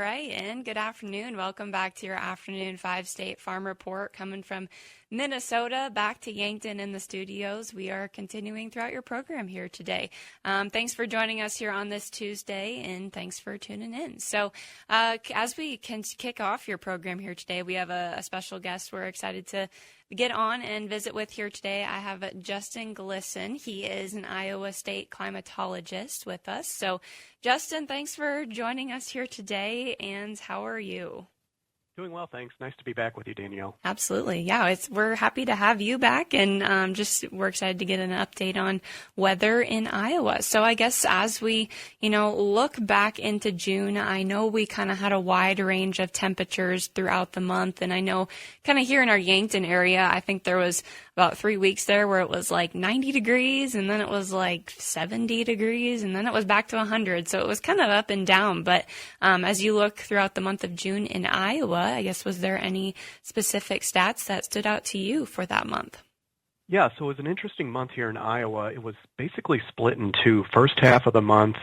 right, and good afternoon. Welcome back to your Afternoon 5-State Farm Report coming from Minnesota back to Yankton in the studios. We are continuing throughout your program here today. Thanks for joining us here on this Tuesday, and thanks for tuning in. So as we can kick off your program here today, we have a special guest we're excited to get on and visit with here today. I have Justin Glisan. He is an Iowa State climatologist with us. So, Justin, thanks for joining us here today, and how are you? Doing well, thanks. Nice to be back with you, Danielle. Absolutely. Yeah, we're happy to have you back, and we're excited to get an update on weather in Iowa. So I guess as we, look back into June, I know we kind of had a wide range of temperatures throughout the month, and I know kind of here in our Yankton area, I think there was about 3 weeks there where it was like 90 degrees, and then it was like 70 degrees, and then it was back to 100. So it was kind of up and down. But as you look throughout the month of June in Iowa, I guess, was there any specific stats that stood out to you for that month? Yeah, so it was an interesting month here in Iowa. It was basically split in two. First half of the month,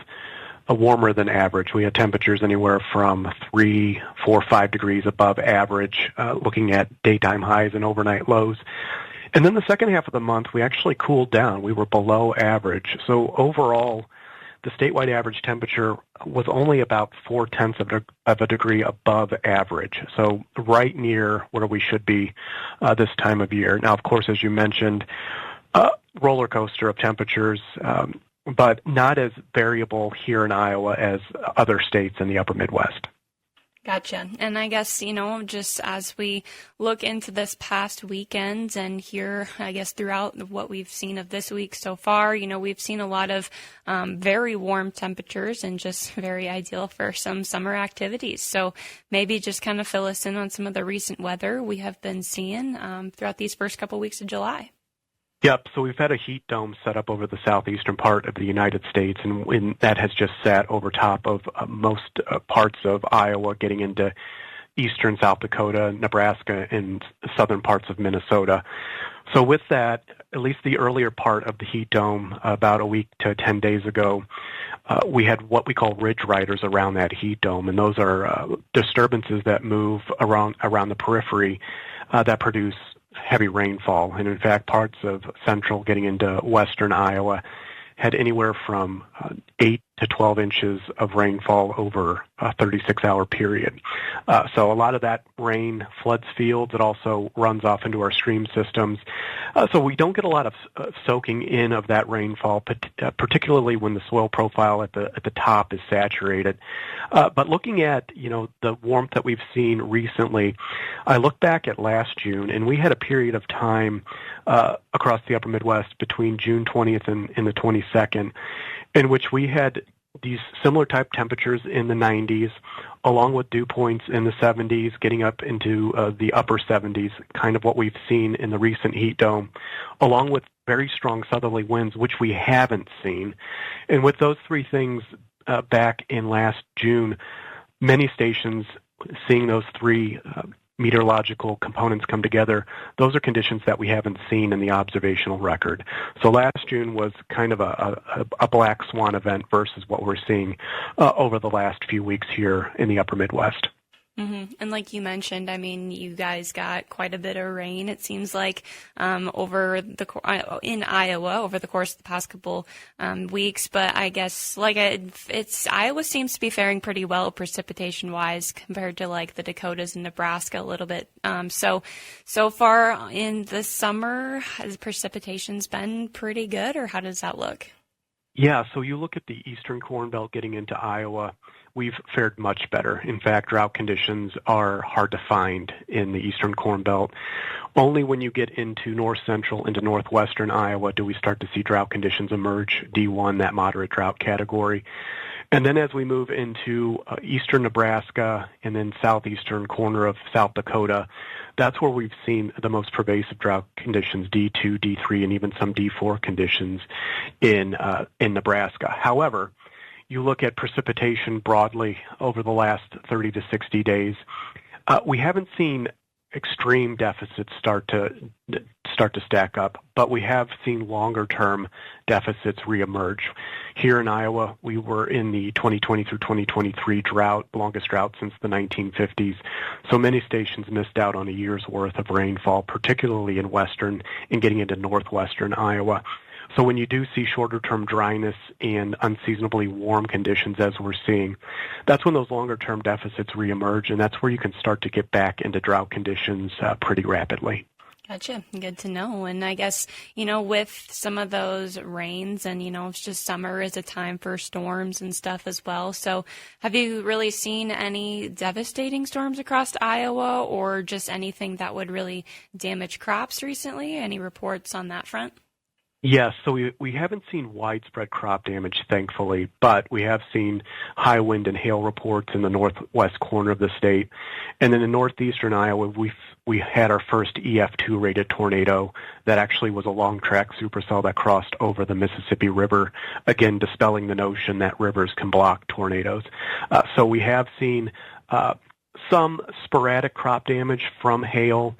warmer than average. We had temperatures anywhere from 3, 4, 5 degrees above average, looking at daytime highs and overnight lows. And then the second half of the month, we actually cooled down. We were below average. So overall, the statewide average temperature was only about 0.4 of a degree above average, so right near where we should be this time of year. Now, of course, as you mentioned, roller coaster of temperatures, but not as variable here in Iowa as other states in the upper Midwest. Gotcha. And I guess, just as we look into this past weekend and here, I guess, throughout what we've seen of this week so far, we've seen a lot of very warm temperatures and just very ideal for some summer activities. So maybe just kind of fill us in on some of the recent weather we have been seeing throughout these first couple weeks of July. Yep, so we've had a heat dome set up over the southeastern part of the United States, and that has just sat over top of most parts of Iowa, getting into eastern South Dakota, Nebraska, and southern parts of Minnesota. So with that, at least the earlier part of the heat dome, about a week to 10 days ago, we had what we call ridge riders around that heat dome, and those are disturbances that move around the periphery that produce heavy rainfall. And in fact, parts of central getting into western Iowa had anywhere from 8 to 12 inches of rainfall over a 36-hour period. So a lot of that rain floods fields. It also runs off into our stream systems. So we don't get a lot of soaking in of that rainfall, particularly when the soil profile at the top is saturated. But looking at, the warmth that we've seen recently, I look back at last June, and we had a period of time across the upper Midwest between June 20th and the 22nd, in which we had these similar type temperatures in the 90s, along with dew points in the 70s, getting up into the upper 70s, kind of what we've seen in the recent heat dome, along with very strong southerly winds, which we haven't seen. And with those three things back in last June, many stations seeing those three meteorological components come together, those are conditions that we haven't seen in the observational record. So last June was kind of a black swan event versus what we're seeing over the last few weeks here in the upper Midwest. Mm-hmm. And like you mentioned, you guys got quite a bit of rain, it seems like, in Iowa over the course of the past couple weeks. But I guess Iowa seems to be faring pretty well precipitation wise compared to like the Dakotas and Nebraska a little bit. So far in the summer, has precipitation's been pretty good, or how does that look? Yeah, so you look at the eastern Corn Belt getting into Iowa, we've fared much better. In fact, drought conditions are hard to find in the eastern Corn Belt. Only when you get into north central, into northwestern Iowa, do we start to see drought conditions emerge, D1, that moderate drought category. And then as we move into eastern Nebraska and then southeastern corner of South Dakota, that's where we've seen the most pervasive drought conditions, D2, D3, and even some D4 conditions in Nebraska. However, you look at precipitation broadly over the last 30 to 60 days, we haven't seen extreme deficits start to stack up, but we have seen longer-term deficits reemerge. Here in Iowa, we were in the 2020 through 2023 drought, longest drought since the 1950s. So many stations missed out on a year's worth of rainfall, particularly in western and getting into northwestern Iowa. So when you do see shorter-term dryness and unseasonably warm conditions as we're seeing, that's when those longer-term deficits reemerge, and that's where you can start to get back into drought conditions pretty rapidly. Gotcha. Good to know. And I guess, with some of those rains and, it's just summer is a time for storms and stuff as well. So have you really seen any devastating storms across Iowa or just anything that would really damage crops recently? Any reports on that front? Yes, so we haven't seen widespread crop damage, thankfully, but we have seen high wind and hail reports in the northwest corner of the state. And then in northeastern Iowa, we had our first EF2 rated tornado that actually was a long-track supercell that crossed over the Mississippi River, again dispelling the notion that rivers can block tornadoes. So we have seen some sporadic crop damage from hail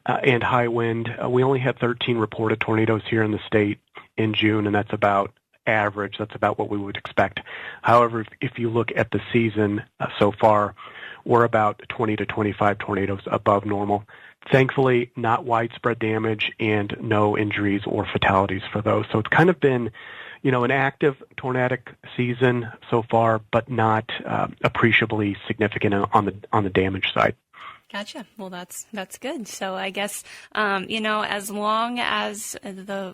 and high wind. We only had 13 reported tornadoes here in the state in June, and that's about average. That's about what we would expect. However, if you look at the season so far, we're about 20 to 25 tornadoes above normal. Thankfully, not widespread damage and no injuries or fatalities for those. So it's kind of been, an active tornadic season so far, but not appreciably significant on the damage side. Gotcha. Well, that's good. So I guess, as long as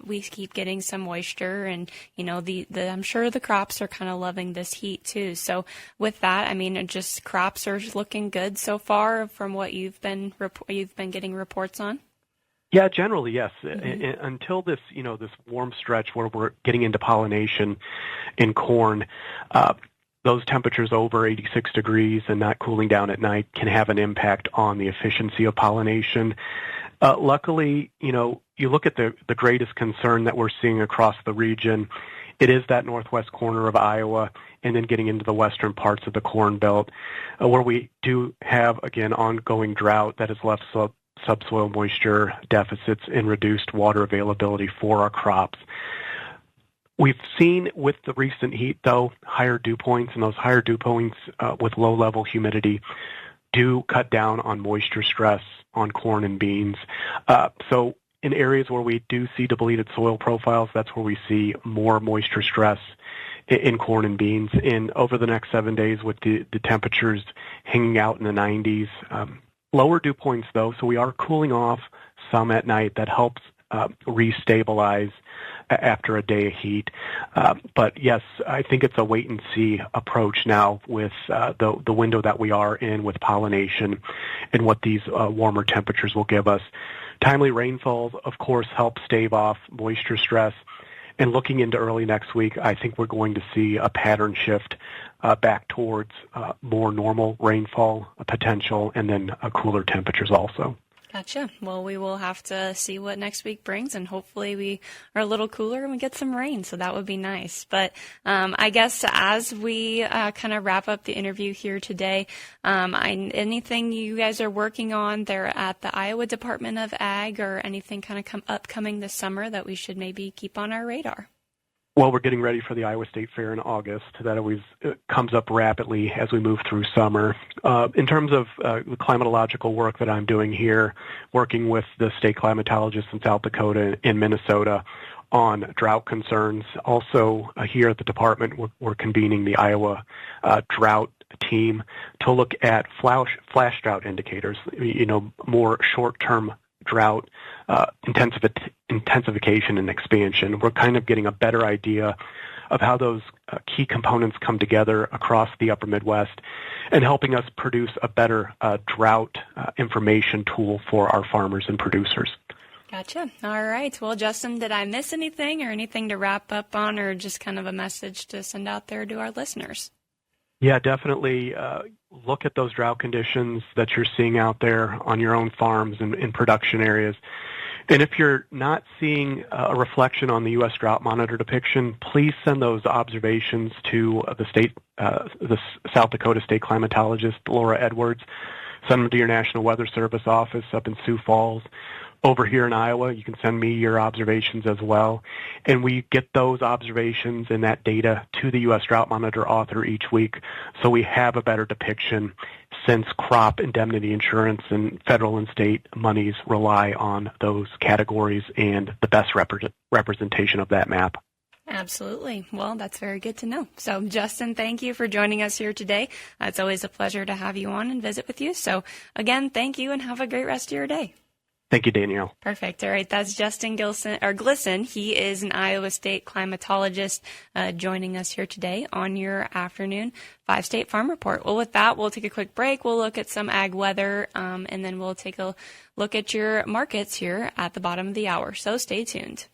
we keep getting some moisture and, I'm sure the crops are kind of loving this heat too. So with that, just crops are looking good so far from what you've been getting reports on. Yeah, generally, yes. Mm-hmm. Until this, this warm stretch where we're getting into pollination in corn, those temperatures over 86 degrees and not cooling down at night can have an impact on the efficiency of pollination. Luckily, you look at the greatest concern that we're seeing across the region, it is that northwest corner of Iowa and then getting into the western parts of the Corn Belt, where we do have, again, ongoing drought that has left subsoil moisture deficits and reduced water availability for our crops. We've seen with the recent heat, though, higher dew points, and those higher dew points with low-level humidity do cut down on moisture stress on corn and beans. So in areas where we do see depleted soil profiles, that's where we see more moisture stress in corn and beans. And over the next 7 days with the temperatures hanging out in the 90s, lower dew points, though, so we are cooling off some at night. That helps restabilize after a day of heat. But yes, I think it's a wait-and-see approach now with the window that we are in with pollination and what these warmer temperatures will give us. Timely rainfalls, of course, help stave off moisture stress. And looking into early next week, I think we're going to see a pattern shift back towards more normal rainfall potential and then cooler temperatures also. Gotcha. Well, we will have to see what next week brings, and hopefully we are a little cooler and we get some rain, so that would be nice. But I guess as we kind of wrap up the interview here today, anything you guys are working on there at the Iowa Department of Ag or anything kind of upcoming this summer that we should maybe keep on our radar? Well, we're getting ready for the Iowa State Fair in August. That always comes up rapidly as we move through summer. In terms of the climatological work that I'm doing here, working with the state climatologists in South Dakota and Minnesota on drought concerns. Also, here at the department, we're convening the Iowa drought team to look at flash drought indicators, more short-term drought intensification and expansion. We're kind of getting a better idea of how those key components come together across the upper Midwest and helping us produce a better drought information tool for our farmers and producers. Gotcha. All right. Well, Justin, did I miss anything or anything to wrap up on, or just kind of a message to send out there to our listeners? Yeah, definitely look at those drought conditions that you're seeing out there on your own farms and in production areas. And if you're not seeing a reflection on the U.S. Drought Monitor depiction, please send those observations to the South Dakota State Climatologist, Laura Edwards. send them to your National Weather Service office up in Sioux Falls. Over here in Iowa, you can send me your observations as well. And we get those observations and that data to the U.S. Drought Monitor author each week, so we have a better depiction, since crop indemnity insurance and federal and state monies rely on those categories and the best representation of that map. Absolutely. Well, that's very good to know. So, Justin, thank you for joining us here today. It's always a pleasure to have you on and visit with you. So, again, thank you and have a great rest of your day. Thank you, Danielle. Perfect. All right. That's Justin Glisan. He is an Iowa State climatologist joining us here today on your afternoon 5-State Farm Report. Well, with that, we'll take a quick break. We'll look at some ag weather, and then we'll take a look at your markets here at the bottom of the hour. So stay tuned.